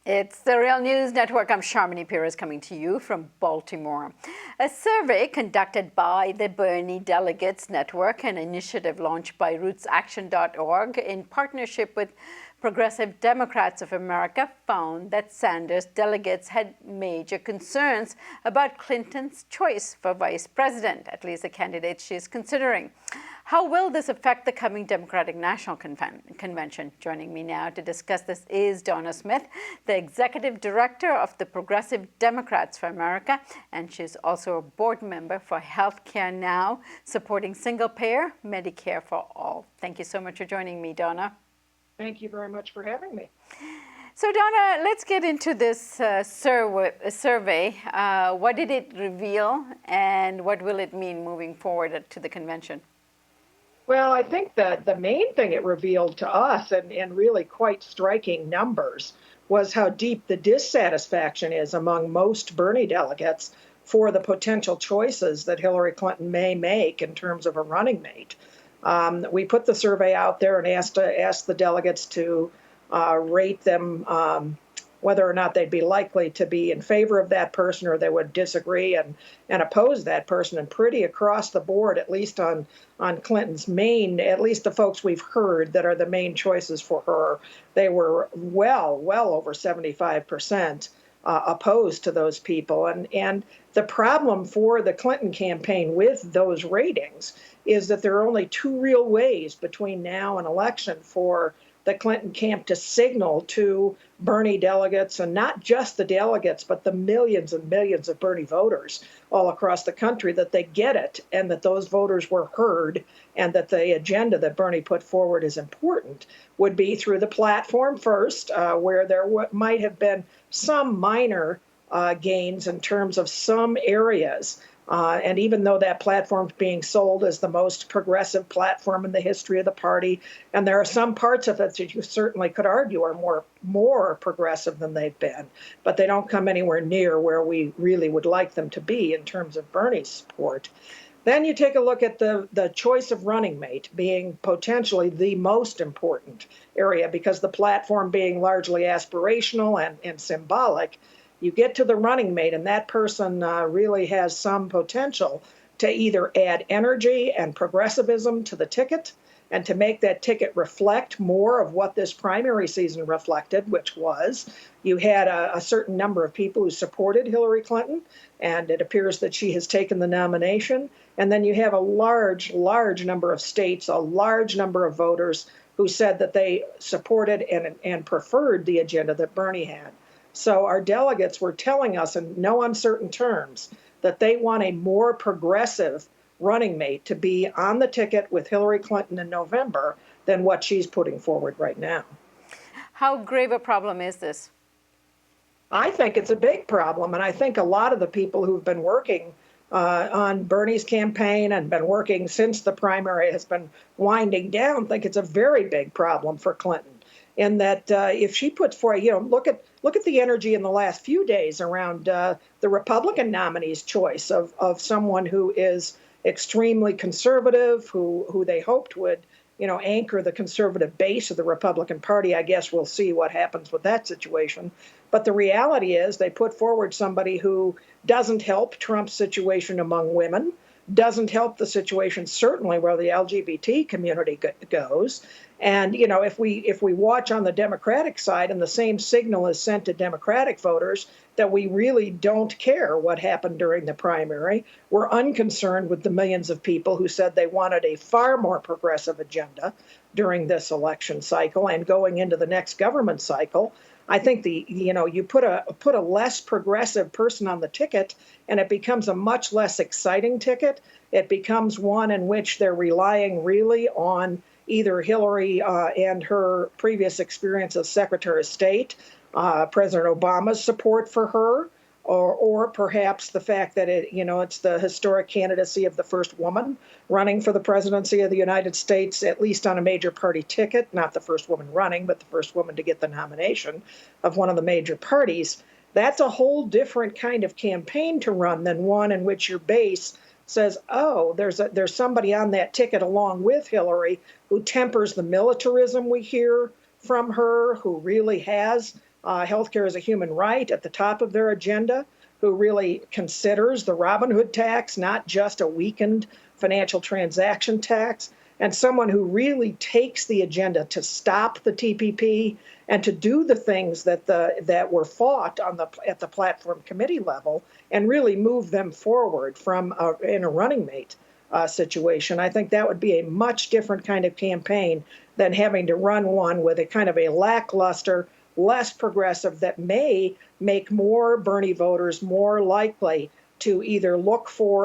It's the Real News Network. I'm Sharmini Perez coming to you from Baltimore. A survey conducted by the Bernie Delegates Network, an initiative launched by RootsAction.org in partnership with Progressive Democrats of America, found that Sanders' delegates had major concerns about Clinton's choice for vice president, at least the candidate she's considering. How will this affect the coming Democratic National Convention? Joining me now to discuss this is Donna Smith, the Executive Director of the Progressive Democrats for America, and she's also a board member for Healthcare Now, supporting single-payer Medicare for all. Thank you so much for joining me, Donna. Thank you very much for having me. So, Donna, let's get into this survey. What did it reveal, and what will it mean moving forward to the convention? Well, I think that the main thing it revealed to us, and really quite striking numbers, was how deep the dissatisfaction is among most Bernie delegates for the potential choices that Hillary Clinton may make in terms of a running mate. We put the survey out there and asked the delegates to rate them whether or not they'd be likely to be in favor of that person or they would disagree and oppose that person. And pretty across the board, at least on Clinton's main, at least the folks we've heard that are the main choices for her, they were well over 75% opposed to those people. And the problem for the Clinton campaign with those ratings is that there are only two real ways between now and election for the Clinton camp to signal to Bernie delegates, and not just the delegates, but the millions and millions of Bernie voters all across the country, that they get it and that those voters were heard and that the agenda that Bernie put forward is important, would be through the platform first, where there might have been some minor gains in terms of some areas. And even though that platform's being sold as the most progressive platform in the history of the party, and there are some parts of it that you certainly could argue are more progressive than they've been, but they don't come anywhere near where we really would like them to be in terms of Bernie's support. Then you take a look at the choice of running mate being potentially the most important area, because the platform being largely aspirational and symbolic. You get to the running mate, and that person really has some potential to either add energy and progressivism to the ticket and to make that ticket reflect more of what this primary season reflected, which was you had a certain number of people who supported Hillary Clinton, and it appears that she has taken the nomination. And then you have a large number of states, a large number of voters who said that they supported and preferred the agenda that Bernie had. So our delegates were telling us in no uncertain terms that they want a more progressive running mate to be on the ticket with Hillary Clinton in November than what she's putting forward right now. How grave a problem is this? I think it's a big problem, and I think a lot of the people who've been working on Bernie's campaign and been working since the primary has been winding down think it's a very big problem for Clinton. In that if she puts forward, look at the energy in the last few days around the Republican nominee's choice of someone who is extremely conservative, who they hoped would, anchor the conservative base of the Republican Party. I guess we'll see what happens with that situation. But the reality is they put forward somebody who doesn't help Trump's situation among women, doesn't help the situation certainly where the LGBT community goes. And, if we watch on the Democratic side, and the same signal is sent to Democratic voters that we really don't care what happened during the primary. We're unconcerned with the millions of people who said they wanted a far more progressive agenda during this election cycle and going into the next government cycle. I think you put a less progressive person on the ticket, and it becomes a much less exciting ticket. It becomes one in which they're relying really on either Hillary and her previous experience as Secretary of State, President Obama's support for her, or perhaps the fact that it's the historic candidacy of the first woman running for the presidency of the United States, at least on a major party ticket, not the first woman running, but the first woman to get the nomination of one of the major parties. That's a whole different kind of campaign to run than one in which your base says, oh, there's somebody on that ticket along with Hillary who tempers the militarism we hear from her, who really has healthcare is a human right at the top of their agenda, who really considers the Robin Hood tax not just a weakened financial transaction tax, and someone who really takes the agenda to stop the TPP and to do the things that were fought at the platform committee level and really move them forward from in a running mate situation. I think that would be a much different kind of campaign than having to run one with a kind of a lackluster, less progressive that may make more Bernie voters more likely to either look for